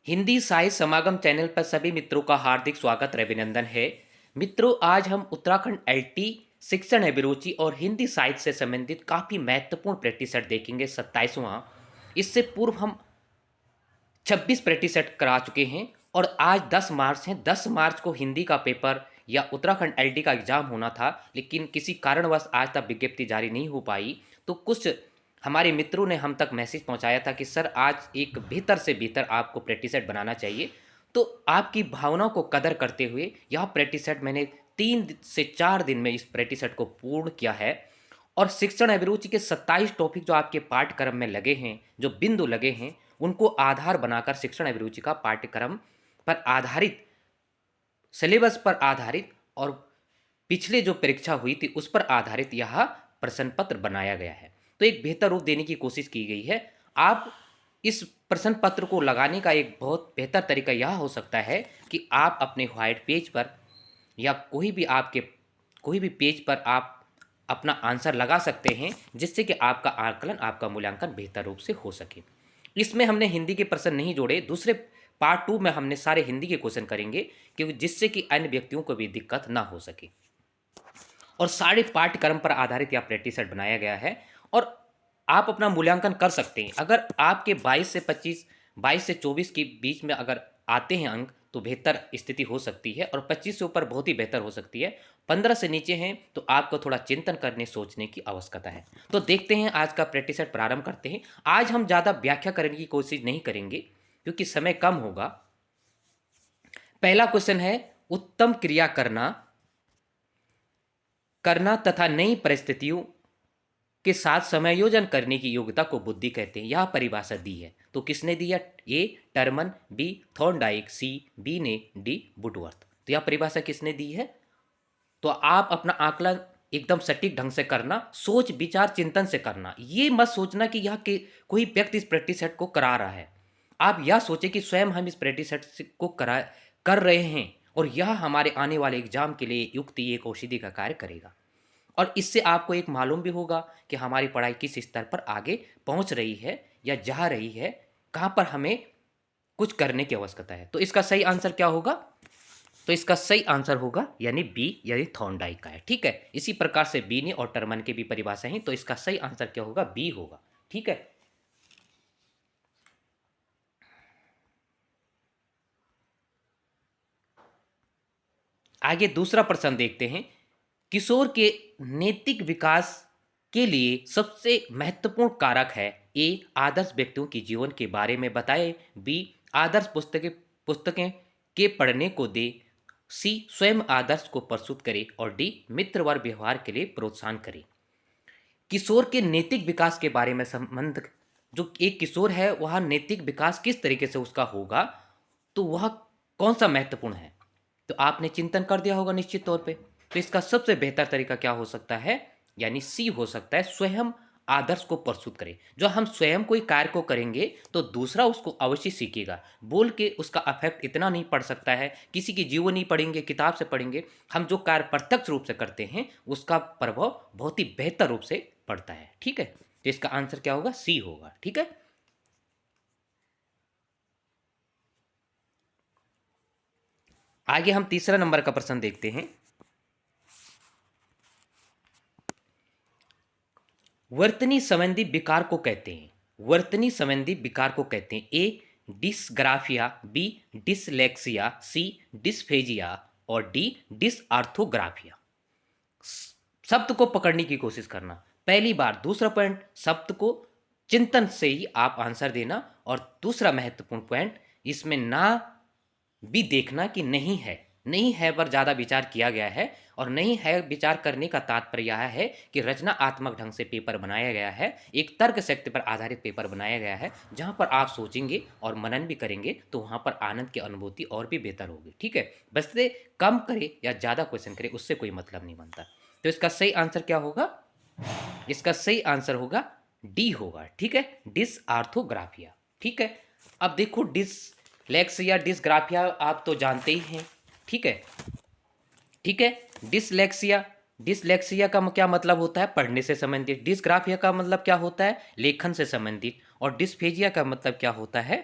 हिंदी साहित्य समागम चैनल पर सभी मित्रों का हार्दिक स्वागत और अभिनंदन है। मित्रों, आज हम उत्तराखंड एलटी शिक्षण अभिरुचि और हिंदी साहित्य से संबंधित काफ़ी महत्वपूर्ण प्रैक्टिस सेट देखेंगे 27वां। इससे पूर्व हम 26 प्रैक्टिस सेट करा चुके हैं और आज 10 मार्च है। 10 मार्च को हिंदी का पेपर या उत्तराखंड एलटी का एग्जाम होना था, लेकिन किसी कारणवश आज तक विज्ञप्ति जारी नहीं हो पाई। तो कुछ हमारे मित्रों ने हम तक मैसेज पहुंचाया था कि सर आज एक भीतर से भीतर आपको प्रैक्टिस सेट बनाना चाहिए। तो आपकी भावनाओं को कदर करते हुए यह प्रैक्टिस सेट मैंने 3 से 4 दिन में इस प्रैक्टिस सेट को पूर्ण किया है। और शिक्षण अभिरुचि के 27 टॉपिक जो आपके पाठ्यक्रम में लगे हैं, जो बिंदु लगे हैं, उनको आधार बनाकर शिक्षण अभिरुचि का पाठ्यक्रम पर आधारित, सिलेबस पर आधारित और पिछले जो परीक्षा हुई थी उस पर आधारित यह प्रश्न पत्र बनाया गया है। तो एक बेहतर रूप देने की कोशिश की गई है। आप इस प्रश्न पत्र को लगाने का एक बहुत बेहतर तरीका यह हो सकता है कि आप अपने व्हाइट पेज पर या कोई भी पेज पर आप अपना आंसर लगा सकते हैं, जिससे कि आपका आकलन, आपका मूल्यांकन बेहतर रूप से हो सके। इसमें हमने हिंदी के प्रश्न नहीं जोड़े। दूसरे पार्ट 2 में हमने सारे हिंदी के क्वेश्चन करेंगे, क्योंकि जिससे कि अन्य व्यक्तियों को भी दिक्कत ना हो सके। और सारे पाठ्यक्रम पर आधारित यह प्रैक्टिस सेट बनाया गया है और आप अपना मूल्यांकन कर सकते हैं। अगर आपके 22 से 24 के बीच में अगर आते हैं अंक तो बेहतर स्थिति हो सकती है, और 25 से ऊपर बहुत ही बेहतर हो सकती है। 15 से नीचे हैं तो आपको थोड़ा चिंतन करने सोचने की आवश्यकता है। तो देखते हैं, आज का प्रैक्टिस सेट प्रारंभ करते हैं। आज हम ज़्यादा व्याख्या करने की कोशिश नहीं करेंगे क्योंकि समय कम होगा। पहला क्वेश्चन है, उत्तम क्रिया करना करना तथा नई परिस्थितियों के साथ समायोजन करने की योग्यता को बुद्धि कहते हैं। यह परिभाषा दी है। तो किसने दिया? A Terman, B Thorndike, C B ने, डी वुडवर्थ। तो यह परिभाषा किसने दी है? तो आप अपना आकलन एकदम सटीक ढंग से करना, सोच विचार चिंतन से करना। ये मत सोचना कि यह कि कोई व्यक्ति इस प्रैक्टिस सेट को करा रहा है। आप यह सोचें कि स्वयं हम इस प्रैक्टिस सेट को कर रहे हैं और यह हमारे आने वाले एग्जाम के लिए युक्ति एक औषधि का कार्य करेगा। और इससे आपको एक मालूम भी होगा कि हमारी पढ़ाई किस स्तर पर आगे पहुंच रही है या जा रही है, कहाँ पर हमें कुछ करने की आवश्यकता है। तो इसका सही आंसर क्या होगा? तो इसका सही आंसर होगा यानी बी, यानी थॉर्नडाइक का है। ठीक है, इसी प्रकार से बी ने और टर्मन के भी परिभाषा है, तो इसका सही आंसर क्या होगा? बी होगा। ठीक है, आगे दूसरा प्रश्न देखते हैं। किशोर के नैतिक विकास के लिए सबसे महत्वपूर्ण कारक है। ए आदर्श व्यक्तियों के जीवन के बारे में बताए, बी आदर्श पुस्तकें के पढ़ने को दे, सी स्वयं आदर्श को प्रस्तुत करे और डी मित्र वर्ग व्यवहार के लिए प्रोत्साहन करे। किशोर के नैतिक विकास के बारे में संबंध, जो एक किशोर है वह नैतिक विकास किस तरीके से उसका होगा, तो वह कौन सा महत्वपूर्ण है। तो आपने चिंतन कर दिया होगा निश्चित तौर पे। तो इसका सबसे बेहतर तरीका क्या हो सकता है? यानी सी हो सकता है, स्वयं आदर्श को प्रस्तुत करें। जो हम स्वयं कोई कार्य को करेंगे तो दूसरा उसको अवश्य सीखेगा। बोल के उसका अफेक्ट इतना नहीं पड़ सकता है, किसी की जीवनी पढ़ेंगे, किताब से पढ़ेंगे। हम जो कार्य प्रत्यक्ष रूप से करते हैं उसका प्रभाव बहुत ही बेहतर रूप से पड़ता है। ठीक है, तो इसका आंसर क्या होगा? सी होगा। ठीक है, आगे हम तीसरा नंबर का प्रश्न देखते हैं। वर्तनी संबंधी विकार को कहते हैं, वर्तनी संबंधी विकार को कहते हैं। ए डिसग्राफिया, बी डिसलेक्सिया, सी डिस्फेजिया और डी डिसआर्थोग्राफिया। शब्द को पकड़ने की कोशिश करना। पहली बार दूसरा पॉइंट, शब्द को चिंतन से ही आप आंसर देना। और दूसरा महत्वपूर्ण पॉइंट, इसमें ना भी देखना कि नहीं है, नहीं है पर ज़्यादा विचार किया गया है। और नहीं है विचार करने का तात्पर्य यह है कि रचनात्मक ढंग से पेपर बनाया गया है, एक तर्क शक्ति पर आधारित पेपर बनाया गया है, जहाँ पर आप सोचेंगे और मनन भी करेंगे तो वहाँ पर आनंद की अनुभूति और भी बेहतर होगी। ठीक है, बस से कम करे या ज़्यादा क्वेश्चन करे उससे कोई मतलब नहीं बनता। तो इसका सही आंसर क्या होगा? इसका सही आंसर होगा डी होगा। ठीक है, डिसआर्थोग्राफिया। ठीक है, अब देखो डिसलेक्सिया डिसग्राफिया आप तो जानते ही हैं। ठीक है, ठीक है, डिसलेक्सिया, डिसलेक्सिया का क्या मतलब होता है? पढ़ने से संबंधित। डिसग्राफिया का मतलब क्या होता है? लेखन से संबंधित। और डिस्फेजिया का मतलब क्या होता है?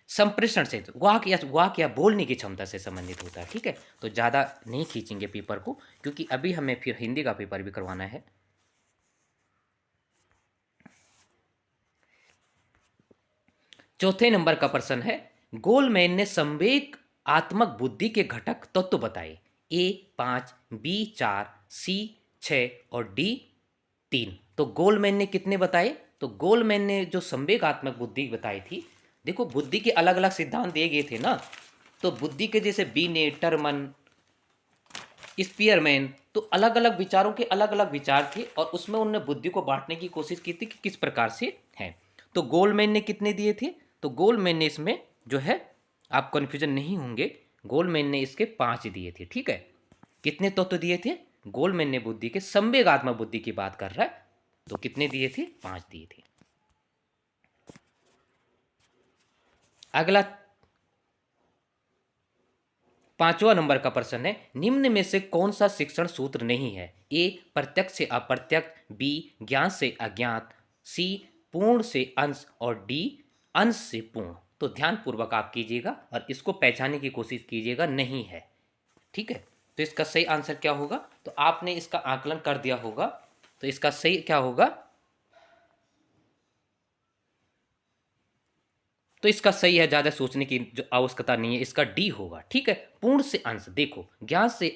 संप्रेषण से, वाक या बोलने की क्षमता से संबंधित होता है। ठीक है, तो ज़्यादा नहीं खींचेंगे पेपर को, क्योंकि अभी हमें फिर हिंदी का पेपर भी करवाना है। चौथे नंबर का प्रश्न है, गोलमैन ने संवेगात्मक बुद्धि के घटक तत्व बताए। ए 5, बी 4, सी 6 और डी 3। तो गोलमैन ने कितने बताए? तो गोलमैन ने जो संवेगात्मक बुद्धि बताई थी, देखो बुद्धि के अलग अलग सिद्धांत दिए गए थे ना, तो बुद्धि के जैसे बीने, टर्मन, स्पीयरमैन, तो अलग अलग विचारों के अलग अलग विचार थे, और उसमें उन्होंने बुद्धि को बांटने की कोशिश की थी कि किस प्रकार से है। तो गोलमैन ने कितने दिए थे? तो गोलमैन ने इसमें जो है, आप कन्फ्यूजन नहीं होंगे, गोलमैन ने इसके 5 दिए थे। ठीक है, कितने तत्व दिए थे? गोलमैन ने बुद्धि के संवेगात्मक बुद्धि की बात कर रहा है, तो कितने दिए थे? 5 दिए थे। अगला 5वां नंबर का प्रश्न है, निम्न में से कौन सा शिक्षण सूत्र नहीं है? ए प्रत्यक्ष से अप्रत्यक्ष, बी ज्ञान से अज्ञात, सी पूर्ण से अंश और डी अंश से पूर्ण। तो ध्यानपूर्वक आप कीजिएगा और इसको पहचानने की कोशिश कीजिएगा, नहीं है। ठीक है, तो इसका सही आंसर क्या होगा? तो आपने इसका आकलन कर दिया होगा, तो इसका सही क्या होगा? तो इसका सही है, ज़्यादा सोचने की जो आवश्यकता नहीं है, इसका डी होगा। ठीक है, पूर्ण से अंश, देखो ज्ञान से,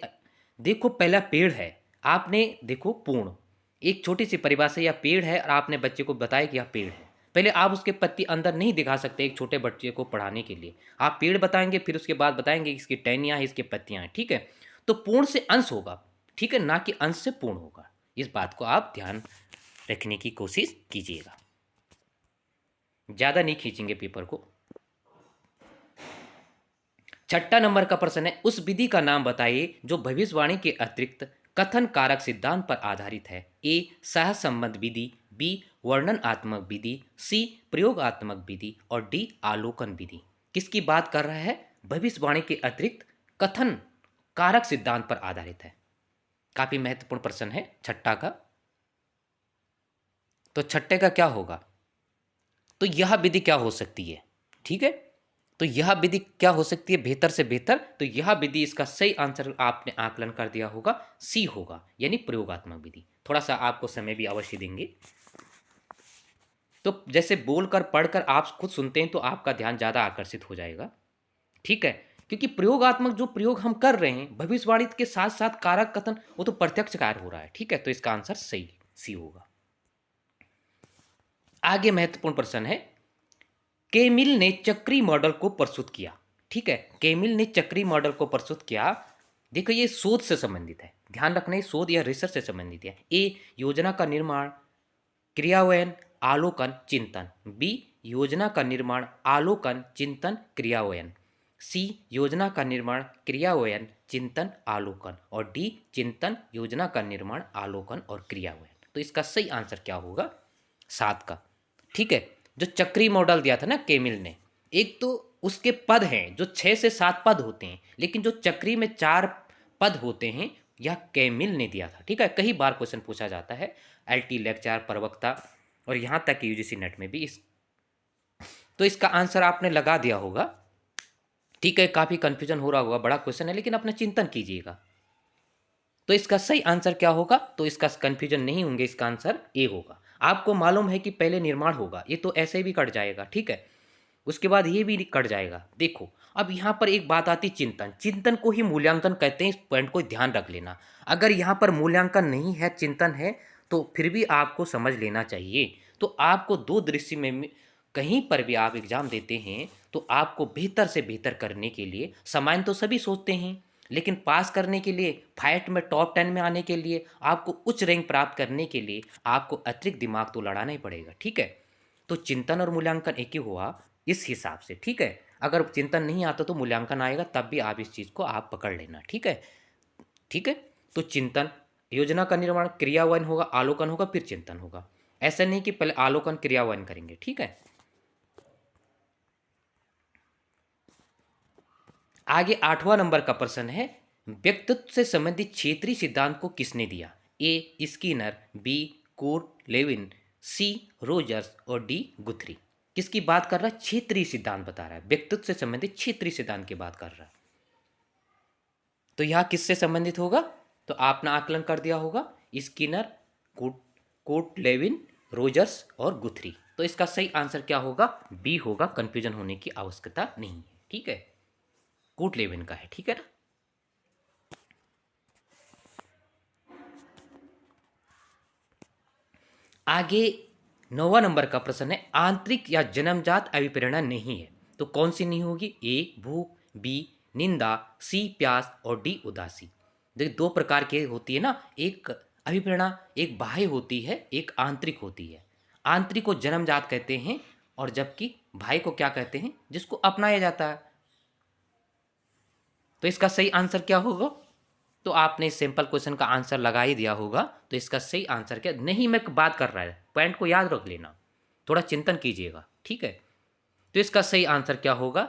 देखो पहला पेड़ है, आपने देखो पूर्ण, एक छोटी सी परिभाषा, या पेड़ है, और आपने बच्चे को बताया कि यह पेड़ है। पहले आप उसके पत्ती अंदर नहीं दिखा सकते एक छोटे बच्चे को पढ़ाने के लिए, आप पेड़ बताएंगे, फिर उसके बाद बताएंगे इसकी टहनियाँ हैं, इसकी पत्तियाँ हैं। ठीक है, तो पूर्ण से अंश होगा, ठीक है, ना कि अंश से पूर्ण होगा। इस बात को आप ध्यान रखने की कोशिश कीजिएगा, ज़्यादा नहीं खींचेंगे पेपर को। छठा नंबर का प्रश्न है, उस विधि का नाम बताइए जो भविष्यवाणी के अतिरिक्त कथन कारक सिद्धांत पर आधारित है। ए सहसंबंध विधि, बी वर्णनात्मक विधि, सी प्रयोगात्मक विधि और डी आलोकन विधि। किसकी बात कर रहा है? भविष्यवाणी के अतिरिक्त कथन कारक सिद्धांत पर आधारित है। काफी महत्वपूर्ण प्रश्न है छठा का। तो छठे का क्या होगा? तो यह विधि क्या हो सकती है? ठीक है, तो यह विधि क्या हो सकती है बेहतर से बेहतर? तो यह विधि, इसका सही आंसर आपने आकलन कर दिया होगा, सी होगा, यानी प्रयोगात्मक विधि। थोड़ा सा आपको समय भी अवश्य देंगे। तो जैसे बोलकर पढ़कर आप खुद सुनते हैं तो आपका ध्यान ज़्यादा आकर्षित हो जाएगा। ठीक है, क्योंकि प्रयोगात्मक जो प्रयोग हम कर रहे हैं, भविष्यवाणी के साथ साथ कारक कथन, वो तो प्रत्यक्ष कार्य हो रहा है। ठीक है, तो इसका आंसर सही सी होगा। आगे महत्वपूर्ण प्रश्न है, केमिल ने चक्री मॉडल को प्रस्तुत किया। ठीक है, केमिल ने चक्री मॉडल को प्रस्तुत किया। देखो ये शोध से संबंधित है, ध्यान रखना, ये शोध या रिसर्च से संबंधित है। ए योजना का निर्माण, क्रियान्वयन, आलोकन, चिंतन। बी योजना का निर्माण, आलोकन, चिंतन, क्रियान्वयन। सी योजना का निर्माण, क्रियान्वयन, चिंतन, आलोकन और डी चिंतन, योजना का निर्माण, आलोकन और क्रियान्वयन। तो इसका सही आंसर क्या होगा? 7 का। ठीक है, जो चक्री मॉडल दिया था ना केमिल ने, एक तो उसके पद हैं जो 6 से 7 पद होते हैं, लेकिन जो चक्री में 4 पद होते हैं, यह केमिल ने दिया था। ठीक है, कई बार क्वेश्चन पूछा जाता है, एलटी लेक्चर, प्रवक्ता और यहाँ तक कि यूजीसी नेट में भी। तो इसका आंसर आपने लगा दिया होगा। ठीक है, काफ़ी कंफ्यूजन हो रहा होगा, बड़ा क्वेश्चन है, लेकिन अपना चिंतन कीजिएगा। तो इसका सही आंसर क्या होगा? तो इसका कंफ्यूजन नहीं होंगे, इसका आंसर ए होगा। आपको मालूम है कि पहले निर्माण होगा, ये तो ऐसे भी कट जाएगा। ठीक है, उसके बाद ये भी कट जाएगा। देखो अब यहाँ पर एक बात आती, चिंतन। चिंतन को ही मूल्यांकन कहते हैं, इस पॉइंट को ध्यान रख लेना। अगर यहाँ पर मूल्यांकन नहीं है, चिंतन है, तो फिर भी आपको समझ लेना चाहिए। तो आपको दो दृष्टि में कहीं पर भी आप एग्जाम देते हैं, तो आपको बेहतर से बेहतर करने के लिए, सामान्य तो सभी सोचते हैं, लेकिन पास करने के लिए, फाइट में टॉप 10 में आने के लिए, आपको उच्च रैंक प्राप्त करने के लिए आपको अतिरिक्त दिमाग तो लड़ाना ही पड़ेगा। ठीक है, तो चिंतन और मूल्यांकन एक ही हुआ इस हिसाब से। ठीक है, अगर चिंतन नहीं आता तो मूल्यांकन आएगा, तब भी आप इस चीज़ को आप पकड़ लेना। ठीक है, ठीक है, तो चिंतन, योजना का निर्माण, क्रियान्वयन होगा, आलोकन होगा, फिर चिंतन होगा। ऐसा नहीं कि पहले आलोकन क्रियान्वयन करेंगे। ठीक है, आगे 8वां नंबर का प्रश्न है, व्यक्तित्व से संबंधित क्षेत्रीय सिद्धांत को किसने दिया? ए स्किनर, बी कोर लेविन, सी रोजर्स और डी गुथरी। किसकी बात कर रहा है? क्षेत्रीय सिद्धांत बता रहा है, व्यक्तित्व से संबंधित क्षेत्रीय सिद्धांत की बात कर रहा है। तो यह किससे संबंधित होगा? तो आपने आकलन कर दिया होगा, स्किनर, कोट लेविन, रोजर्स और गुथरी। तो इसका सही आंसर क्या होगा? बी होगा, कंफ्यूजन होने की आवश्यकता नहीं है। ठीक है, कोट लेविन का है। ठीक है ना। आगे 9वां नंबर का प्रश्न है, आंतरिक या जन्मजात अभिप्रेरणा नहीं है तो कौन सी नहीं होगी? ए भूख, बी निंदा, सी प्यास और डी उदासी। देखिए, दो प्रकार की होती है ना, एक अभिप्रेरणा एक बाह्य होती है, एक आंतरिक होती है। आंतरिक को जन्मजात कहते हैं और जबकि बाह्य को क्या कहते हैं? जिसको अपनाया जाता है। तो इसका सही आंसर क्या होगा? तो आपने सिंपल क्वेश्चन का आंसर लगा ही दिया होगा। तो इसका सही आंसर क्या? नहीं, मैं बात कर रहा है, पॉइंट को याद रख लेना, थोड़ा चिंतन कीजिएगा। ठीक है, तो इसका सही आंसर क्या होगा?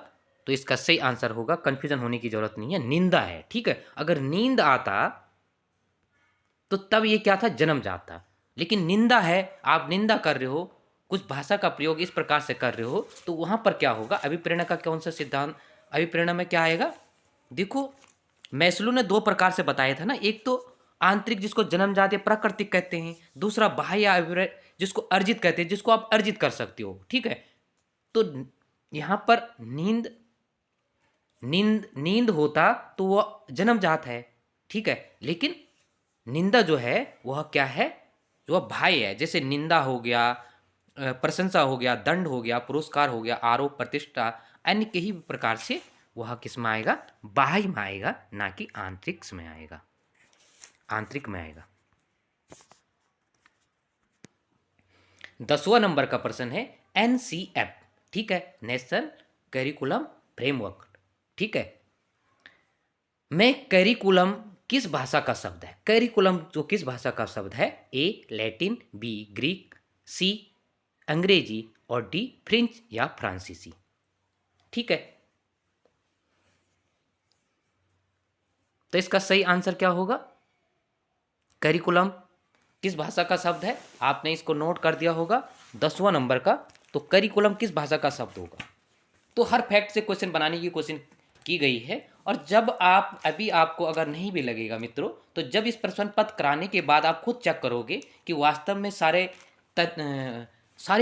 तो इसका सही आंसर होगा, कंफ्यूजन होने की जरूरत नहीं है, निंदा है। ठीक है, अगर नींद आता तो तब ये क्या था? जन्मजात था। लेकिन निंदा है, आप निंदा कर रहे हो, कुछ भाषा का प्रयोग इस प्रकार से कर रहे हो, तो वहां पर क्या होगा? अभिप्रेरणा का कौन सा सिद्धांत? अभिप्रेरणा में क्या आएगा? देखो, मैस्लो ने दो प्रकार से बताया था ना, एक तो आंतरिक जिसको जन्मजात या प्राकृतिक कहते हैं, दूसरा बाह्य अभिप्रेरण जिसको अर्जित कहते हैं, जिसको आप अर्जित कर सकते हो। ठीक है, तो यहां पर नींद नींद नींद होता तो वह जन्मजात है। ठीक है, लेकिन निंदा जो है वह क्या है? वह बाह्य है। जैसे निंदा हो गया, प्रशंसा हो गया, दंड हो गया, पुरस्कार हो गया, आरोप, प्रतिष्ठा, अन्य कई प्रकार से वह किस में आएगा? बाह्य में आएगा, ना कि आंतरिक में आएगा, आंतरिक में आएगा। 10वां नंबर का प्रश्न है, एनसीएफ। ठीक है, नेशनल करिकुलम फ्रेमवर्क। ठीक है, में करिकुलम किस भाषा का शब्द है? करिकुलम जो किस भाषा का शब्द है? ए लैटिन, बी ग्रीक, सी अंग्रेजी और डी फ्रेंच या फ्रांसीसी। ठीक है, तो इसका सही आंसर क्या होगा? करिकुलम किस भाषा का शब्द है? आपने इसको नोट कर दिया होगा, 10वां नंबर का। तो करिकुलम किस भाषा का शब्द होगा? तो हर फैक्ट से क्वेश्चन बनाने की कोशिश की गई है। और जब आप अभी आपको अगर नहीं भी लगेगा मित्रों, तो जब इस प्रश्न पत्र कराने के बाद आप खुद चेक करोगे कि वास्तव में सारे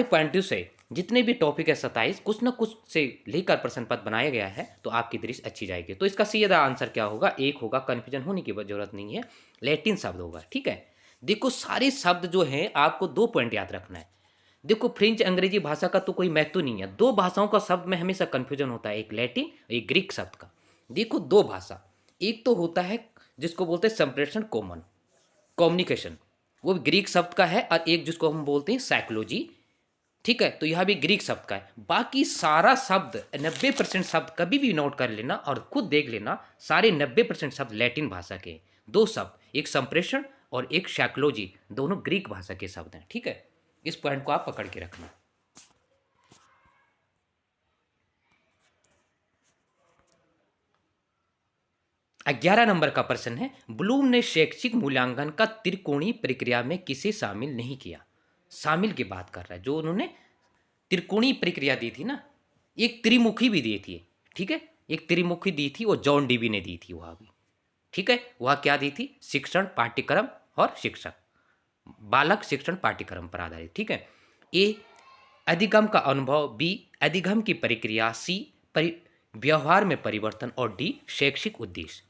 पॉइंटों से जितने भी टॉपिक है 27 कुछ ना कुछ से लेकर प्रश्न पत्र बनाया गया है, तो आपकी दृष्टि अच्छी जाएगी। तो इसका सीधा आंसर क्या होगा? एक होगा, कन्फ्यूजन होने की जरूरत नहीं है, लैटिन शब्द होगा। ठीक है, देखो सारे शब्द जो हैं आपको 2 पॉइंट याद रखना है। देखो, फ्रेंच अंग्रेजी भाषा का तो कोई महत्व नहीं है, दो भाषाओं का शब्द में हमेशा कंफ्यूजन होता है, एक लैटिन एक ग्रीक शब्द का। देखो, दो भाषा, एक तो होता है जिसको बोलते हैं संप्रेषण, कॉमन कम्युनिकेशन, वो ग्रीक शब्द का है, और एक जिसको हम बोलते हैं साइकोलॉजी। ठीक है, तो यह भी ग्रीक शब्द का है। बाकी सारा शब्द 90% शब्द कभी भी नोट कर लेना और खुद देख लेना, सारे 90% शब्द लैटिन भाषा के। दो शब्द, एक संप्रेषण और एक साइकोलॉजी, दोनों ग्रीक भाषा के शब्द हैं। ठीक है, इस पॉइंट को आप पकड़ के रखना। ग्यारह नंबर का प्रश्न है, ब्लूम ने शैक्षिक मूल्यांकन का त्रिकोणीय प्रक्रिया में किसे शामिल नहीं किया? शामिल की बात कर रहा है, जो उन्होंने त्रिकोणीय प्रक्रिया दी थी ना, एक त्रिमुखी भी दी थी। ठीक है, एक त्रिमुखी दी थी, वो जॉन डीवी ने दी थी वह भी। ठीक है, वह क्या दी थी? शिक्षण, पाठ्यक्रम और शिक्षक, बालक शिक्षण पाठ्यक्रम पर आधारित। ठीक है, ए अधिगम का अनुभव, बी अधिगम की प्रक्रिया, सी व्यवहार में परिवर्तन और डी शैक्षिक उद्देश्य।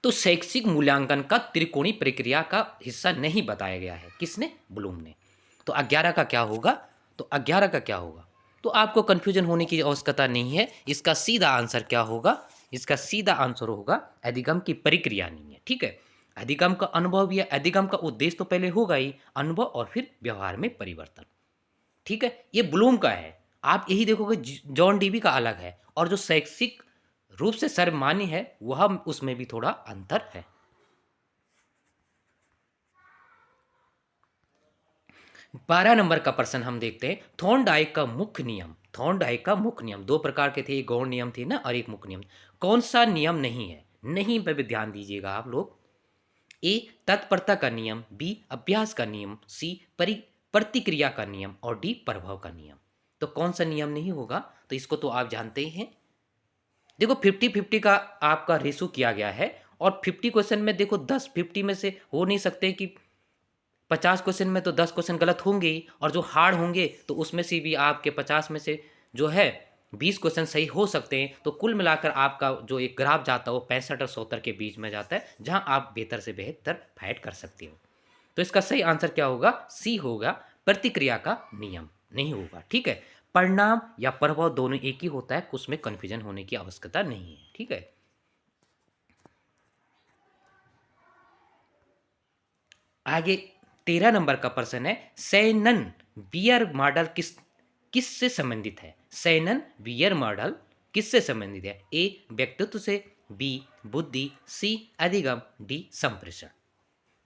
तो शैक्षिक मूल्यांकन का त्रिकोणीय प्रक्रिया का हिस्सा नहीं बताया गया है, किसने? ब्लूम ने। तो 11 का क्या होगा? तो 11 का क्या होगा? तो आपको कंफ्यूजन होने की आवश्यकता नहीं है, इसका सीधा आंसर क्या होगा? इसका सीधा आंसर होगा अधिगम की प्रक्रिया नहीं है। ठीक है, अधिगम का अनुभव या अधिगम का उद्देश्य तो पहले होगा ही, अनुभव और फिर व्यवहार में परिवर्तन। ठीक है, ये ब्लूम का है। आप यही देखोगे, जॉन डीवी का अलग है, और जो शैक्षिक रूप से सर्वमान्य है वह उसमें भी थोड़ा अंतर है। 12 नंबर का प्रश्न हम देखते हैं, थॉर्नडाइक का मुख्य नियम। थॉर्नडाइक का मुख्य नियम दो प्रकार के थे, एक गौण नियम थे ना और एक मुख्य नियम। कौन सा नियम नहीं है? नहीं पे भी ध्यान दीजिएगा आप लोग। ए तत्परता का नियम, बी अभ्यास का नियम, सी प्रतिक्रिया का नियम और डी प्रभाव का नियम। तो कौन सा नियम नहीं होगा? तो इसको तो आप जानते ही हैं। देखो 50-50 का आपका रेशो किया गया है और 50 क्वेश्चन में देखो 10 50 में से हो नहीं सकते कि 50 क्वेश्चन में तो 10 क्वेश्चन गलत होंगे ही, और जो हार्ड होंगे तो उसमें से भी आपके 50 में से जो है 20 क्वेश्चन सही हो सकते हैं। तो कुल मिलाकर आपका जो एक ग्राफ जाता है वो 65 और 70 के बीच में जाता है, जहां आप बेहतर से बेहतर फाइट कर सकते हो। तो इसका सही आंसर क्या होगा? सी होगा, प्रतिक्रिया का नियम नहीं होगा। ठीक है, परिणाम या प्रभाव दोनों एक ही होता है, उसमें कंफ्यूजन होने की आवश्यकता नहीं है। ठीक है, आगे 13 नंबर का प्रश्न है, सैनन बियर मॉडल किससे संबंधित है? सैनन बियर मॉडल किससे संबंधित है? ए व्यक्तित्व से, बी बुद्धि, सी अधिगम, डी संप्रेषण।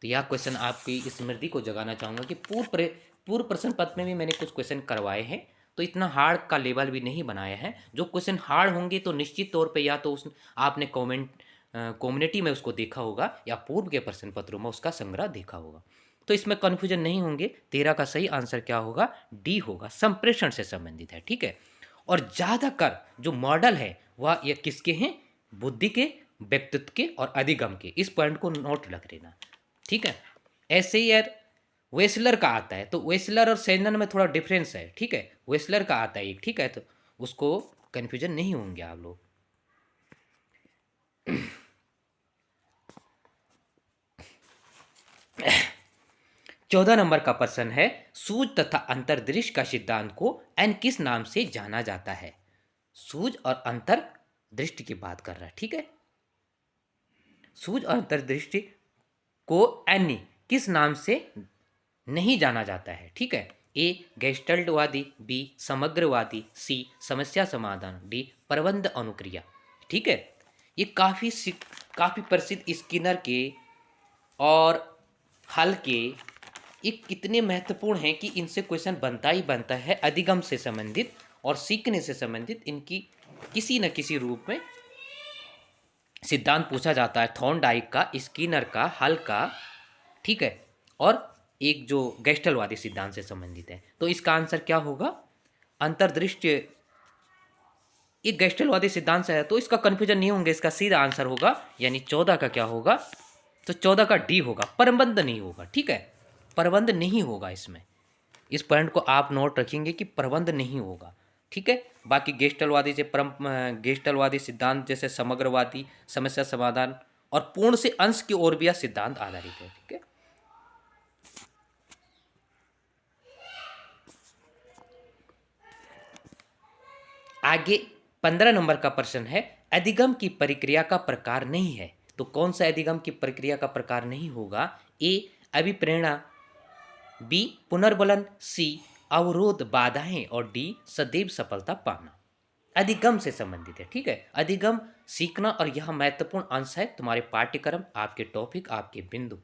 तो यह क्वेश्चन आपकी स्मृति को जगाना चाहूंगा कि पूर्व प्रश्न पत्र में भी मैंने कुछ क्वेश्चन करवाए हैं, तो इतना हार्ड का लेवल भी नहीं बनाया है। जो क्वेश्चन हार्ड होंगे तो निश्चित तौर पे या तो उस आपने कम्युनिटी में उसको देखा होगा या पूर्व के प्रश्न पत्रों में उसका संग्रह देखा होगा। तो इसमें कन्फ्यूजन नहीं होंगे। 13 का सही आंसर क्या होगा? डी होगा, संप्रेषण से संबंधित है। ठीक है, और ज़्यादातर जो मॉडल है वह ये किसके हैं? बुद्धि के, व्यक्तित्व के और अधिगम के। इस पॉइंट को नोट रख लेना। ठीक है, ऐसे ही यार वेस्लर का आता है, तो वेस्लर और सैनन में थोड़ा डिफरेंस है। ठीक है, वेस्लर का आता है एक, ठीक है, तो उसको कन्फ्यूजन नहीं होंगे आप लोग। 14 नंबर का प्रश्न है, सूझ तथा अंतर्दृष्टि का सिद्धांत को एन किस नाम से जाना जाता है? सूझ और अंतर्दृष्टि की बात कर रहा है। ठीक है, सूझ और अंतर्दृष्टि को एन किस नाम से नहीं जाना जाता है? ठीक है, ए गेस्टल्टवादी, बी समग्रवादी, सी समस्या समाधान, डी प्रबंध अनुक्रिया। ठीक है, ये काफी प्रसिद्ध स्किनर के और हल के ये कितने महत्वपूर्ण हैं कि इनसे क्वेश्चन बनता ही बनता है। अधिगम से संबंधित और सीखने से संबंधित इनकी किसी न किसी रूप में सिद्धांत पूछा जाता है। थॉर्नडाइक का, स्किनर का, हल का, ठीक है, और एक जो गेस्टलवादी सिद्धांत से संबंधित है। तो इसका आंसर क्या होगा? अंतर्दृष्टि एक गेस्टलवादी सिद्धांत से है, तो इसका कंफ्यूजन नहीं होंगे। इसका सीधा आंसर होगा, यानी 14 का क्या होगा? तो 14 का डी होगा, प्रबंध नहीं होगा। ठीक है, प्रबंध नहीं होगा इसमें। इस पॉइंट को आप नोट रखेंगे कि प्रबंध नहीं होगा। ठीक है, बाकी गेस्टलवादी सिद्धांत जैसे समग्रवादी, समस्या समाधान और पूर्ण से अंश की ओर भी यह सिद्धांत आधारित है। ठीक है, आगे 15 नंबर का प्रश्न है, अधिगम की प्रक्रिया का प्रकार नहीं है। तो कौन सा अधिगम की प्रक्रिया का प्रकार नहीं होगा? ए अभिप्रेरणा, बी पुनर्बलन, सी अवरोध बाधाएं और डी सदैव सफलता पाना। अधिगम से संबंधित है। ठीक है, अधिगम सीखना, और यह महत्वपूर्ण अंश है तुम्हारे पाठ्यक्रम, आपके टॉपिक, आपके बिंदु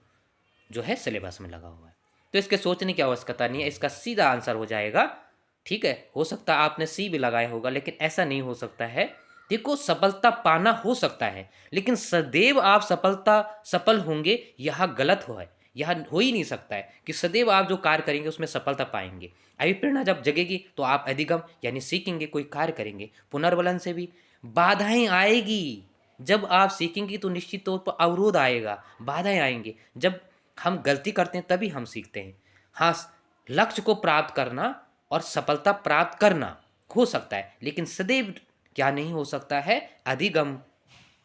जो है सिलेबस में लगा हुआ है। तो इसके सोचने की आवश्यकता नहीं है, इसका सीधा आंसर हो जाएगा। ठीक है, हो सकता है आपने सी भी लगाया होगा, लेकिन ऐसा नहीं हो सकता है। देखो, सफलता पाना हो सकता है, लेकिन सदैव आप सफल होंगे, यह गलत है। यह हो ही नहीं सकता है कि सदैव आप जो कार्य करेंगे उसमें सफलता पाएंगे। अभिप्रेरणा जब जगेगी तो आप अधिगम यानी सीखेंगे, कोई कार्य करेंगे। पुनर्बलन से भी बाधाएं आएगी। जब आप सीखेंगे तो निश्चित तौर पर अवरोध आएगा, बाधाएं आएंगे। जब हम गलती करते हैं तभी हम सीखते हैं। हाँ, लक्ष्य को प्राप्त करना और सफलता प्राप्त करना हो सकता है, लेकिन सदैव क्या नहीं हो सकता है? अधिगम,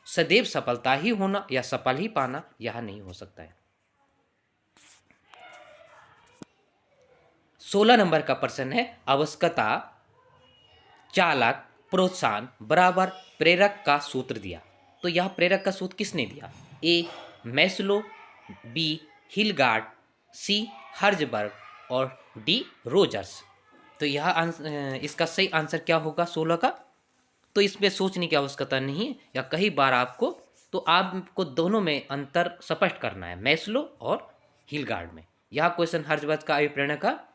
सदैव सफलता ही होना या सफल ही पाना, यह नहीं हो सकता है। 16 नंबर का प्रश्न है, आवश्यकता, चालक, प्रोत्साहन बराबर प्रेरक का सूत्र दिया। तो यह प्रेरक का सूत्र किसने दिया? ए मैस्लो, बी हिलगार्ड, सी हर्जबर्ग और डी रोजर्स। तो इसका सही आंसर क्या होगा 16 का? तो इसमें सोचने की आवश्यकता नहीं है, या कई बार तो आपको दोनों में अंतर स्पष्ट करना है, मैस्लो और हिलगार्ड में। यह क्वेश्चन हर्जबर्ग का अभिप्रेरणा का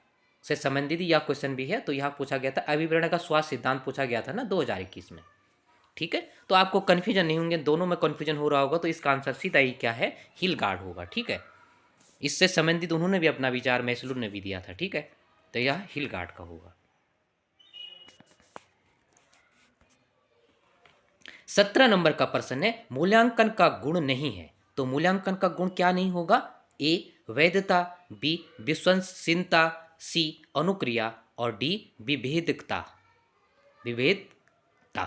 से संबंधित यह क्वेश्चन भी है। तो यह पूछा गया था, अभिप्रेरणा का स्वास्थ्य सिद्धांत पूछा गया था ना 2021 में। ठीक है, तो आपको कन्फ्यूजन नहीं होंगे, दोनों में कन्फ्यूजन हो रहा होगा, तो इसका आंसर सीधा ही क्या है? हिलगार्ड होगा। ठीक है, इससे संबंधित उन्होंने भी अपना विचार मैस्लो ने भी दिया था, ठीक है। तो यह हिलगार्ड का होगा। 17 नंबर का प्रश्न है, मूल्यांकन का गुण नहीं है। तो मूल्यांकन का गुण क्या नहीं होगा? ए वैधता, बी विश्वसनीयता, सी अनुक्रिया और डी विभेदकता। विभेदता।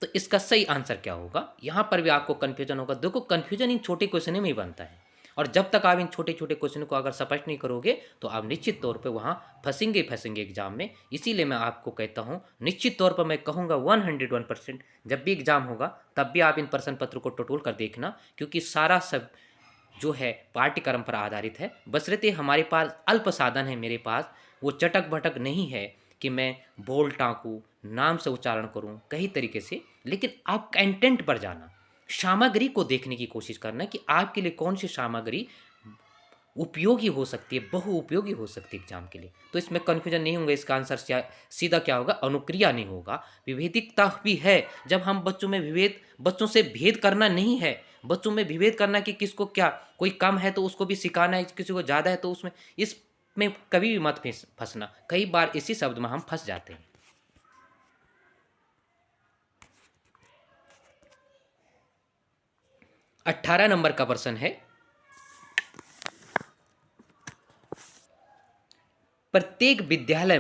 तो इसका सही आंसर क्या होगा? यहां पर भी आपको कंफ्यूजन होगा। देखो, कंफ्यूजन इन छोटे क्वेश्चन में ही बनता है, और जब तक आप इन छोटे छोटे क्वेश्चन को अगर स्पष्ट नहीं करोगे तो आप निश्चित तौर पे वहाँ फंसेंगे एग्जाम में। इसीलिए मैं आपको कहता हूँ, निश्चित तौर पर मैं कहूँगा 101% जब भी एग्जाम होगा तब भी आप इन प्रश्न पत्र को टटोल कर देखना, क्योंकि सारा सब जो है पाठ्यक्रम पर आधारित है। बशर्ते हमारे पास अल्प साधन है, मेरे पास वो चटक भटक नहीं है कि मैं बोल टाँकूँ, नाम से उच्चारण करूँ कई तरीके से। लेकिन आप कंटेंट पर जाना, सामग्री को देखने की कोशिश करना कि आपके लिए कौन सी सामग्री उपयोगी हो सकती है, बहुउपयोगी हो सकती है एग्जाम के लिए। तो इसमें कन्फ्यूजन नहीं होंगे। इसका आंसर सीधा क्या होगा? अनुक्रिया नहीं होगा। विभेदिकता भी है, जब हम बच्चों से भेद करना नहीं है, बच्चों में विभेद करना कि किसको क्या, कोई कम है तो उसको भी सिखाना है, किसी को ज़्यादा है तो उसमें, इसमें कभी भी मत फंसना। कई बार इसी शब्द में हम फंस जाते हैं। 18 नंबर का प्रश्न है, प्रत्येक विद्यालय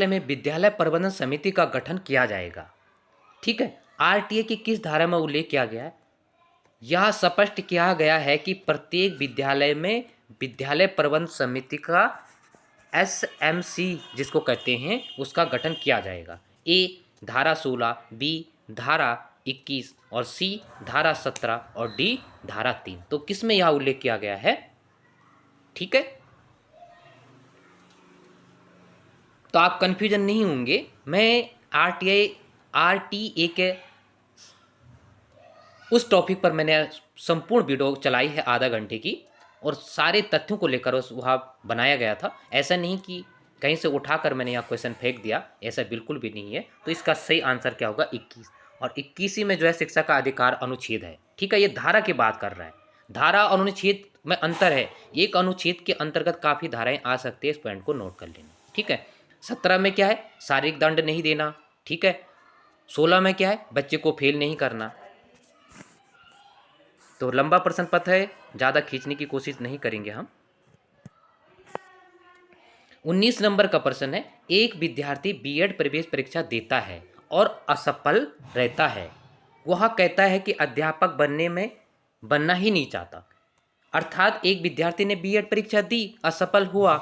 में विद्यालय प्रबंधन समिति का गठन किया जाएगा, ठीक है। आरटीए की किस धारा में उल्लेख किया गया है? यह स्पष्ट किया गया है कि प्रत्येक विद्यालय में विद्यालय प्रबंधन समिति का, एसएमसी जिसको कहते हैं, उसका गठन किया जाएगा। ए धारा 16, बी धारा 21 और सी धारा 17 और डी धारा 3। तो किसमें यह उल्लेख किया गया है? ठीक है, तो आप कंफ्यूजन नहीं होंगे। मैं आरटीए के उस टॉपिक पर मैंने संपूर्ण वीडियो चलाई है आधा घंटे की, और सारे तथ्यों को लेकर उस वहाँ बनाया गया था। ऐसा नहीं कि कहीं से उठाकर मैंने यहाँ क्वेश्चन फेंक दिया, ऐसा बिल्कुल भी नहीं है। तो इसका सही आंसर क्या होगा? 21। और 21 में जो है शिक्षा का अधिकार अनुच्छेद है, ठीक है। ये धारा की बात कर रहा है, धारा और अनुच्छेद में अंतर है। एक अनुच्छेद के अंतर्गत काफ़ी धाराएं आ सकती है, इस पॉइंट को नोट कर लेना, ठीक है। 17 में क्या है? शारीरिक दंड नहीं देना, ठीक है। 16 में क्या है? बच्चे को फेल नहीं करना। तो लंबा प्रश्न पत्र है, ज़्यादा खींचने की कोशिश नहीं करेंगे हम। 19 नंबर का प्रश्न है, एक विद्यार्थी बीएड प्रवेश परीक्षा देता है और असफल रहता है। वह कहता है कि अध्यापक बनना ही नहीं चाहता। अर्थात एक विद्यार्थी ने बीएड परीक्षा दी, असफल हुआ,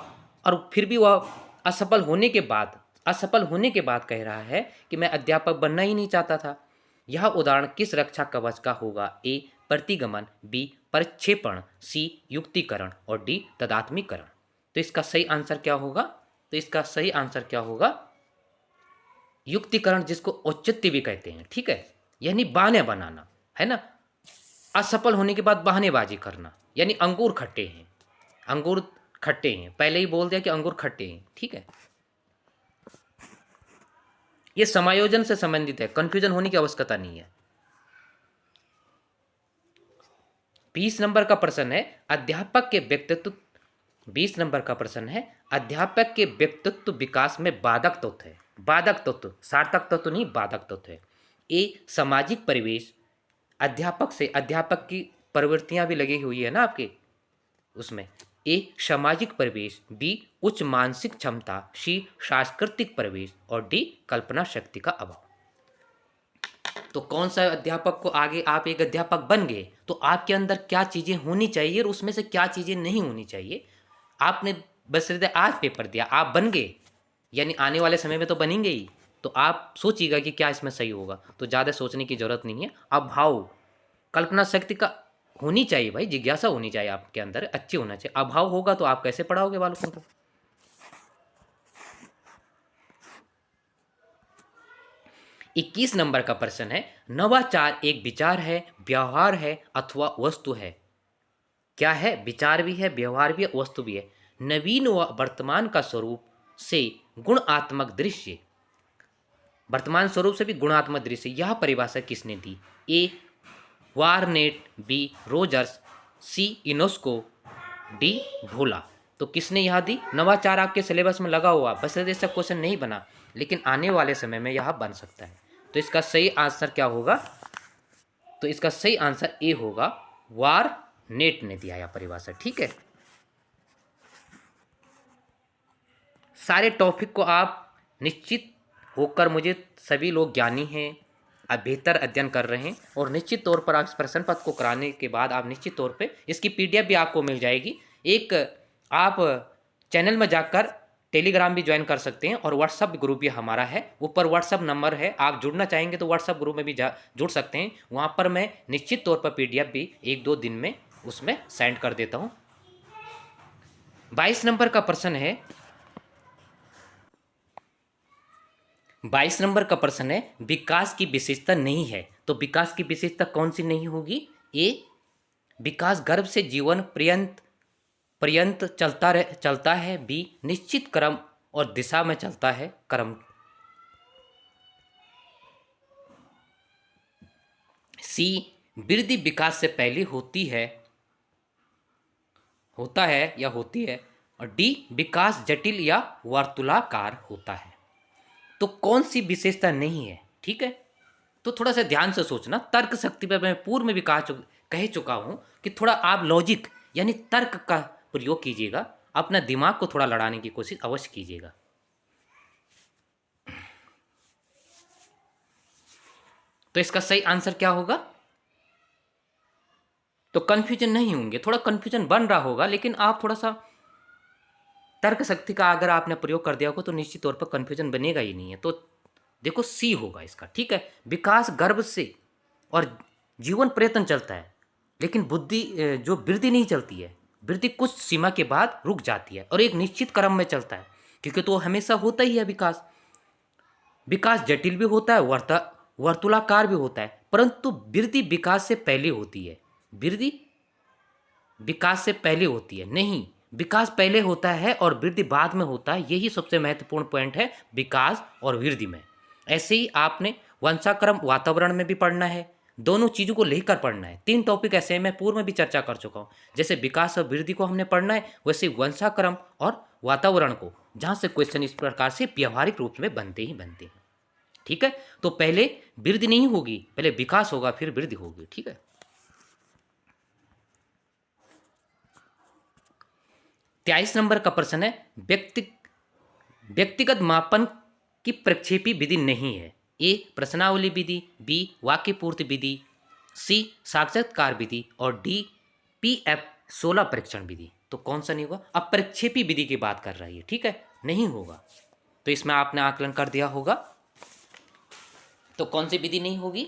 और फिर भी वह असफल होने के बाद कह रहा है कि मैं अध्यापक बनना ही नहीं चाहता था। यह उदाहरण किस रक्षा कवच का होगा? ए प्रतिगमन, बी प्रक्षेपण, सी युक्तिकरण और डी तदात्मीकरण। तो इसका सही आंसर क्या होगा? तो इसका सही आंसर क्या होगा? युक्तिकरण, जिसको औचित्य भी कहते हैं, ठीक है। यानी बहाने बनाना, है ना। असफल होने के बाद बहानेबाजी करना, यानी अंगूर खट्टे हैं, पहले ही बोल दिया कि अंगूर खट्टे हैं, ठीक है। ये समायोजन से संबंधित है, कंफ्यूजन होने की आवश्यकता नहीं है। 20 नंबर का प्रश्न है, अध्यापक के व्यक्तित्व 20 नंबर का प्रश्न है, अध्यापक के व्यक्तित्व विकास में बाधक तत्व है। बाधक तत्व, सार्थक तत्व नहीं, बाधक तत्व है। ए सामाजिक परिवेश, अध्यापक की प्रवृत्तियां भी लगी हुई है ना आपके उसमें। ए सामाजिक परिवेश, बी उच्च मानसिक क्षमता, सी सांस्कृतिक परिवेश और डी कल्पना शक्ति का अभाव। तो कौन सा अध्यापक को आगे आप एक अध्यापक बन गए तो आपके अंदर क्या चीज़ें होनी चाहिए और उसमें से क्या चीज़ें नहीं होनी चाहिए। आपने बस आज पेपर दिया, आप बन गए, यानी आने वाले समय में तो बनेंगे ही। तो आप सोचिएगा कि क्या इसमें सही होगा। तो ज़्यादा सोचने की ज़रूरत नहीं है। अभाव, कल्पना शक्ति का होनी चाहिए भाई, जिज्ञासा होनी चाहिए आपके अंदर, अच्छी होना चाहिए। अभाव होगा तो आप कैसे पढ़ाओगे बालकों को? 21 नंबर का प्रश्न है, नवाचार एक विचार है, व्यवहार है अथवा वस्तु है? क्या है? विचार भी है, व्यवहार भी है, वस्तु भी है। नवीन व वर्तमान का स्वरूप से गुणात्मक दृश्य, वर्तमान स्वरूप से भी गुणात्मक दृश्य, यह परिभाषा किसने दी? ए वारनेट, बी रोजर्स, सी यूनेस्को, डी भोला। तो किसने यह दी? नवाचार आपके सिलेबस में लगा हुआ, बस ऐसा क्वेश्चन नहीं बना, लेकिन आने वाले समय में यह बन सकता है। तो इसका सही आंसर क्या होगा? तो इसका सही आंसर ए होगा, वार नेट ने दिया यह परिभाषा। ठीक है, सारे टॉपिक को आप निश्चित होकर, मुझे सभी लोग ज्ञानी हैं, आप बेहतर अध्ययन कर रहे हैं, और निश्चित तौर पर आप इस प्रश्न पत्र को कराने के बाद आप निश्चित तौर पे इसकी पीडीएफ भी आपको मिल जाएगी। एक आप चैनल में जाकर टेलीग्राम भी ज्वाइन कर सकते हैं, और व्हाट्सअप ग्रुप भी हमारा है, ऊपर व्हाट्सअप नंबर है, आप जुड़ना चाहेंगे तो व्हाट्सअप ग्रुप में भी जुड़ सकते हैं। वहाँ पर मैं निश्चित तौर पर पीडीएफ भी 1-2 दिन में उसमें सेंड कर देता हूँ। 22 नंबर का प्रश्न है, 22 नंबर का प्रश्न है, विकास की विशेषता नहीं है। तो विकास की विशेषता कौन सी नहीं होगी? ए, विकास गर्भ से जीवन पर्यंत पर्यंत चलता है। बी, निश्चित क्रम और दिशा में चलता है क्रम। सी, वृद्धि विकास से पहले होता है या होती है। और डी, विकास जटिल या वर्तुलाकार होता है। तो कौन सी विशेषता नहीं है? ठीक है, तो थोड़ा सा ध्यान से सोचना। तर्क शक्ति पर मैं पूर्व में भी कह चुका हूं कि थोड़ा आप लॉजिक यानी तर्क का प्रयोग कीजिएगा, अपना दिमाग को थोड़ा लड़ाने की कोशिश अवश्य कीजिएगा। तो इसका सही आंसर क्या होगा? तो कंफ्यूजन नहीं होंगे, थोड़ा कंफ्यूजन बन रहा होगा, लेकिन आप थोड़ा सा तर्क शक्ति का अगर आपने प्रयोग कर दिया होगा तो निश्चित तौर पर कंफ्यूजन बनेगा ही नहीं है। तो देखो सी होगा इसका। ठीक है, विकास गर्भ से और जीवन पर्यटन चलता है, लेकिन बुद्धि जो वृद्धि नहीं चलती है, वृद्धि कुछ सीमा के बाद रुक जाती है और एक निश्चित क्रम में चलता है, क्योंकि तो हमेशा होता ही है विकास। विकास जटिल भी होता है, वर्तुलाकार भी होता है, परंतु वृद्धि विकास से पहले होती है। वृद्धि विकास से पहले होती है नहीं, विकास पहले होता है और वृद्धि बाद में होता है। यही सबसे महत्वपूर्ण पॉइंट है विकास और वृद्धि में। ऐसे ही आपने वंशाक्रम वातावरण में भी पढ़ना है, दोनों चीज़ों को लेकर पढ़ना है। 3 टॉपिक ऐसे हैं, मैं पूर्व में भी चर्चा कर चुका हूँ। जैसे विकास और वृद्धि को हमने पढ़ना है, वैसे वंशाक्रम और वातावरण को, जहाँ से क्वेश्चन इस प्रकार से व्यवहारिक रूप में बनते ही बनते हैं। ठीक है, तो पहले वृद्धि नहीं होगी, पहले विकास होगा, फिर वृद्धि होगी। ठीक है, 23 नंबर का प्रश्न है, व्यक्तिगत मापन की प्रक्षेपी विधि नहीं है। ए, प्रश्नावली विधि, बी, वाक्य पूर्ति विधि, सी, साक्षात्कार विधि, और डी, PF-16 परीक्षण विधि। तो कौन सा नहीं होगा? अब प्रक्षेपी विधि की बात कर रही है। ठीक है, नहीं होगा, तो इसमें आपने आकलन कर दिया होगा। तो कौन सी विधि नहीं होगी?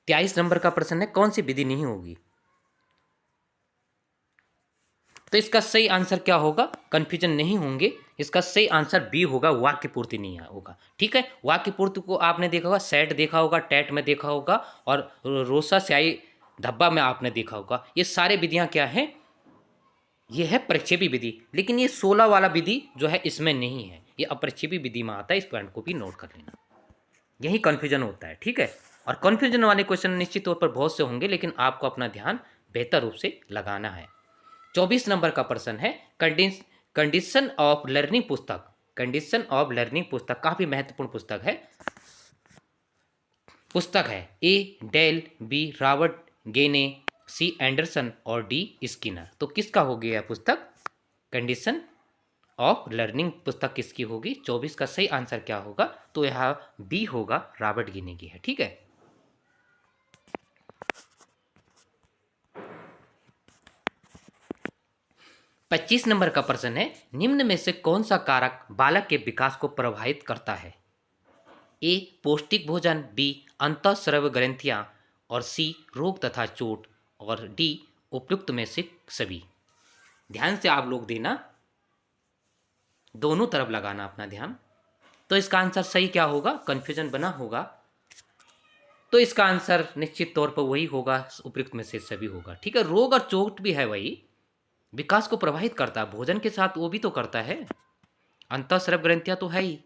23 नंबर का प्रश्न है, कौन सी विधि नहीं होगी? तो इसका सही आंसर क्या होगा? कंफ्यूजन नहीं होंगे, इसका सही आंसर बी होगा, वाक्य पूर्ति नहीं होगा। ठीक है, वाक्य पूर्ति को आपने देखा होगा, सेट देखा होगा, टेट में देखा होगा, और रोसा स्याही धब्बा में आपने देखा होगा। ये सारे विधियां क्या हैं? ये है प्रक्षेपी विधि, लेकिन ये 16 वाला विधि जो है इसमें नहीं है, ये अप्रक्षेपी विधि में आता है। इस पॉइंट को भी नोट कर लेना, यही कन्फ्यूजन होता है। ठीक है, और कन्फ्यूजन वाले क्वेश्चन निश्चित तौर पर बहुत से होंगे, लेकिन आपको अपना ध्यान बेहतर रूप से लगाना है। 24 नंबर का प्रश्न है, कंडीशन ऑफ लर्निंग पुस्तक। कंडीशन ऑफ लर्निंग पुस्तक काफी महत्वपूर्ण पुस्तक है। ए, डेल, बी, रॉबर्ट गेने, सी, एंडरसन, और डी, स्किनर। तो किसका हो गया पुस्तक? कंडीशन ऑफ लर्निंग पुस्तक किसकी होगी? 24 का सही आंसर क्या होगा? तो यह बी होगा, रॉबर्ट गेने की है। ठीक है, 25 नंबर का प्रश्न है, निम्न में से कौन सा कारक बालक के विकास को प्रभावित करता है? ए, पौष्टिक भोजन, बी, अंतःस्राव ग्रंथियां, और सी, रोग तथा चोट, और डी, उपयुक्त में से सभी। ध्यान से आप लोग देना, दोनों तरफ लगाना अपना ध्यान। तो इसका आंसर सही क्या होगा? कंफ्यूजन बना होगा, तो इसका आंसर निश्चित तौर पर वही होगा, उपयुक्त में से सभी होगा। ठीक है, रोग और चोट भी है, वही विकास को प्रभावित करता है, भोजन के साथ वो भी तो करता है, अंतःस्राव ग्रंथियां तो है ही।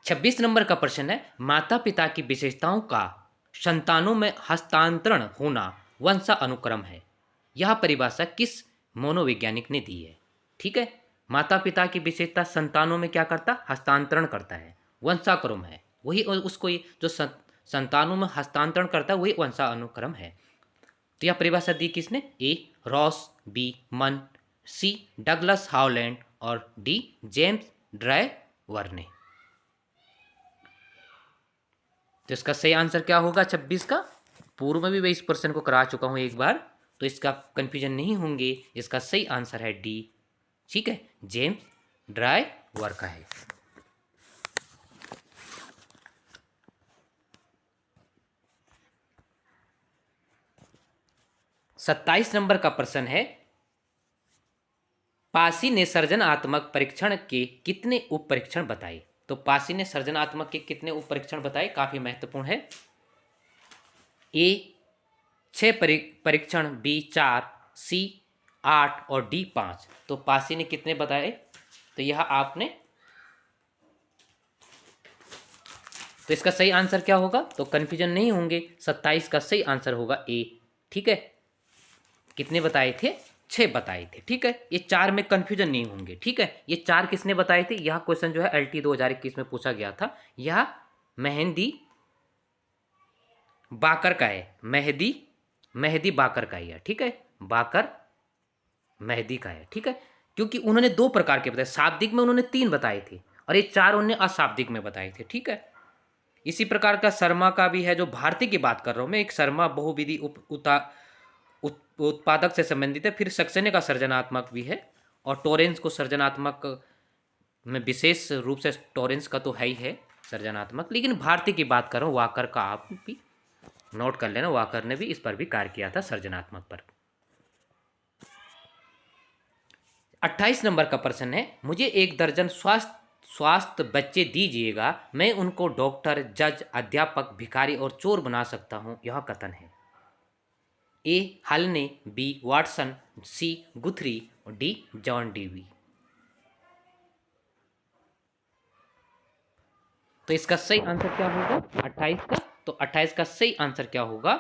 26 नंबर का प्रश्न है, माता पिता की विशेषताओं का संतानों में हस्तांतरण होना वंशानुक्रम है। यह परिभाषा किस मनोवैज्ञानिक ने दी है? ठीक है, माता पिता की विशेषता संतानों में क्या करता? हस्तांतरण करता है, वंशानुक्रम है वही। उसको जो संतानों में हस्तांतरण करता है वही वंशानुक्रम है। तो यह परिभाषा दी किसने? ए रॉस, बी मन, सी डगलस हाउलैंड और डी जेम्स ड्राइवर ने। तो इसका सही आंसर क्या होगा 26 का? पूर्व में भी मैं इस प्रश्न को करा चुका हूं एक बार, तो इसका कंफ्यूजन नहीं होंगे। इसका सही आंसर है डी। ठीक है, जेम्स ड्राइवर का है। सत्ताईस नंबर का प्रश्न है, पासी ने सृजनात्मक परीक्षण के कितने उप परीक्षण बताए? तो पासी ने सृजनात्मक के कितने उप परीक्षण बताए? काफी महत्वपूर्ण है। ए 6 परीक्षण, बी 4, सी 8 और डी 5। तो पासी ने कितने बताए? तो यह आपने, तो इसका सही आंसर क्या होगा? तो कंफ्यूजन नहीं होंगे, 27 का सही आंसर होगा ए। ठीक है, कितने बताए थे? 6 बताए थे। ठीक है, ये 4 में कंफ्यूजन नहीं होंगे। ठीक है, ये 4 किसने बताए थे? यह क्वेश्चन जो है LT 2021 में पूछा गया था। यह मेहंदी बाकर का है, मेहदी बाकर का ही है। ठीक है, बाकर मेहदी का है। ठीक है, क्योंकि उन्होंने 2 प्रकार के बताए, शाब्दिक में उन्होंने 3 बताए थे और ये 4 उन्होंने अशाब्दिक में बताए थे। ठीक है, इसी प्रकार का शर्मा का भी है। जो भारतीय की बात कर रहा हूं मैं, एक शर्मा बहुविधि उत्पादक से संबंधित है। फिर सक्सेना का सृजनात्मक भी है और टोरेंस को सृजनात्मक में विशेष रूप से टोरेंस का तो है ही है सृजनात्मक, लेकिन भारतीय की बात कर रहा हूँ, वाकर का आप भी नोट कर लेना। वाकर ने भी इस पर भी कार्य किया था, सृजनात्मक पर। 28 नंबर का प्रश्न है, मुझे 1 दर्जन स्वास्थ्य बच्चे दीजिएगा, मैं उनको डॉक्टर, जज, अध्यापक, भिखारी और चोर बना सकता हूं। यह कथन है। ए हलने, बी वाटसन, सी गुथरी और डी जॉन डीवी। तो इसका सही आंसर क्या होगा 28 का? तो 28 का सही आंसर क्या होगा?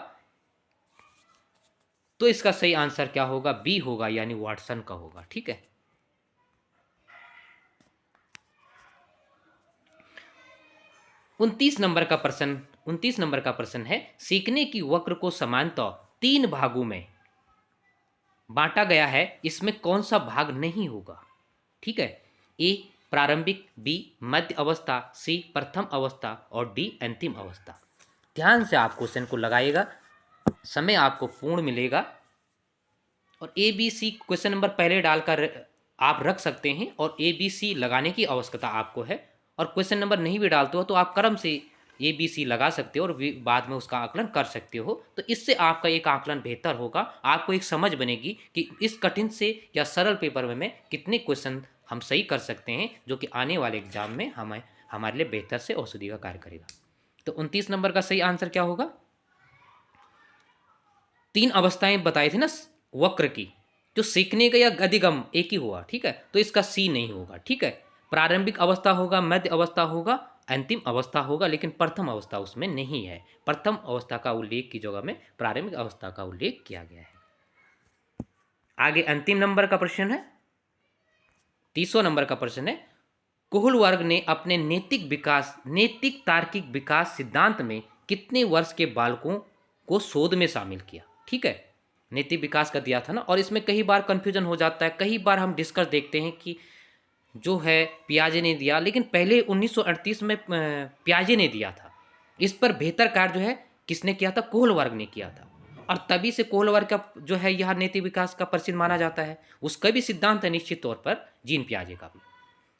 तो इसका सही आंसर क्या होगा? बी होगा, यानी वाटसन का होगा। ठीक है, 29 नंबर का प्रश्न है, सीखने की वक्र को समानतः 3 भागों में बांटा गया है, इसमें कौन सा भाग नहीं होगा? ठीक है, ए प्रारंभिक, बी मध्य अवस्था, सी प्रथम अवस्था और डी अंतिम अवस्था। ध्यान से आप क्वेश्चन को लगाइएगा, समय आपको पूर्ण मिलेगा। और A B C question number पहले डालकर आप रख सकते हैं और ए बी सी लगाने की आवश्यकता आपको है। और क्वेश्चन नंबर नहीं भी डालते हो तो आप क्रम से ए बी सी लगा सकते हो और बाद में उसका आकलन कर सकते हो। तो इससे आपका एक आकलन बेहतर होगा, आपको एक समझ बनेगी कि इस कठिन से या सरल पेपर में कितने क्वेश्चन हम सही कर सकते हैं, जो कि आने वाले एग्जाम में हमारे लिए बेहतर से औषधि का कार्य करेगा। तो 29 नंबर का सही आंसर क्या होगा? 3 अवस्थाएं बताई थी ना वक्र की, जो सीखने का या अधिगम एक ही हुआ। ठीक है, तो इसका सी नहीं होगा। ठीक है, प्रारंभिक अवस्था होगा, मध्य अवस्था होगा, अंतिम अवस्था होगा, लेकिन प्रथम अवस्था उसमें नहीं है। प्रथम अवस्था का उल्लेख की जगह में प्रारंभिक अवस्था का उल्लेख किया गया है। आगे अंतिम नंबर का प्रश्न है, 30वां नंबर का प्रश्न है, कोहल वर्ग ने अपने नैतिक तार्किक विकास सिद्धांत में कितने वर्ष के बालकों को शोध में शामिल किया? ठीक है, नैतिक विकास का दिया था ना, और इसमें कई बार कंफ्यूजन हो जाता है। कई बार हम डिस्कस देखते हैं कि जो है पियाजे ने दिया, लेकिन पहले 1938 में पियाजे ने दिया था। इस पर बेहतर कार्य जो है किसने किया था? कोहल वर्ग ने किया था। और तभी से कोहल वर्ग का जो है यह नैतिक विकास का प्रसिद्ध माना जाता है। उसका भी सिद्धांत है निश्चित तौर पर, जीन पियाजे का भी।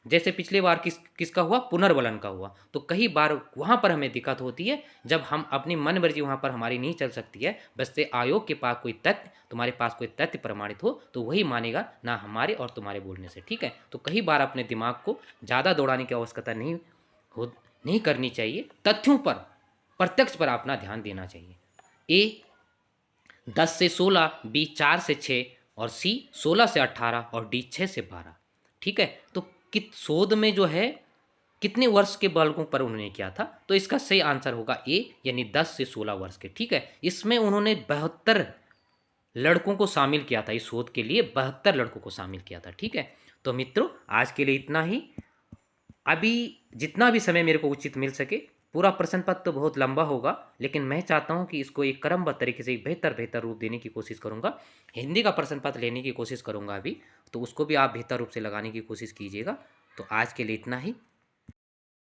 जैसे पिछले बार किसका हुआ? पुनर्वलन का हुआ। तो कई बार वहाँ पर हमें दिक्कत होती है, जब हम अपनी मन मर्जी वहाँ पर हमारी नहीं चल सकती है। बस से आयोग के पास कोई तथ्य, तुम्हारे पास कोई तथ्य प्रमाणित हो तो वही मानेगा, ना हमारे और तुम्हारे बोलने से। ठीक है, तो कई बार अपने दिमाग को ज़्यादा दौड़ाने की आवश्यकता नहीं करनी चाहिए। तथ्यों पर, प्रत्यक्ष पर अपना ध्यान देना चाहिए। ए 10 से 16, बी 4 से 6 और सी 16 से 18 और डी 6 से 12। ठीक है, तो कित शोध में जो है कितने वर्ष के बालकों पर उन्होंने किया था? तो इसका सही आंसर होगा ए, यानी 10 से 16 वर्ष के, ठीक है। इसमें उन्होंने 72 लड़कों को शामिल किया था, इस शोध के लिए 72 लड़कों को शामिल किया था, ठीक है। तो मित्रों आज के लिए इतना ही। अभी जितना भी समय मेरे को उचित मिल सके, पूरा प्रश्न पत्र तो बहुत लंबा होगा, लेकिन मैं चाहता हूं कि इसको एक क्रमबद्ध तरीके से एक बेहतर बेहतर रूप देने की कोशिश करूंगा। हिंदी का प्रश्न पत्र लेने की कोशिश करूंगा अभी, तो उसको भी आप बेहतर रूप से लगाने की कोशिश कीजिएगा। तो आज के लिए इतना ही।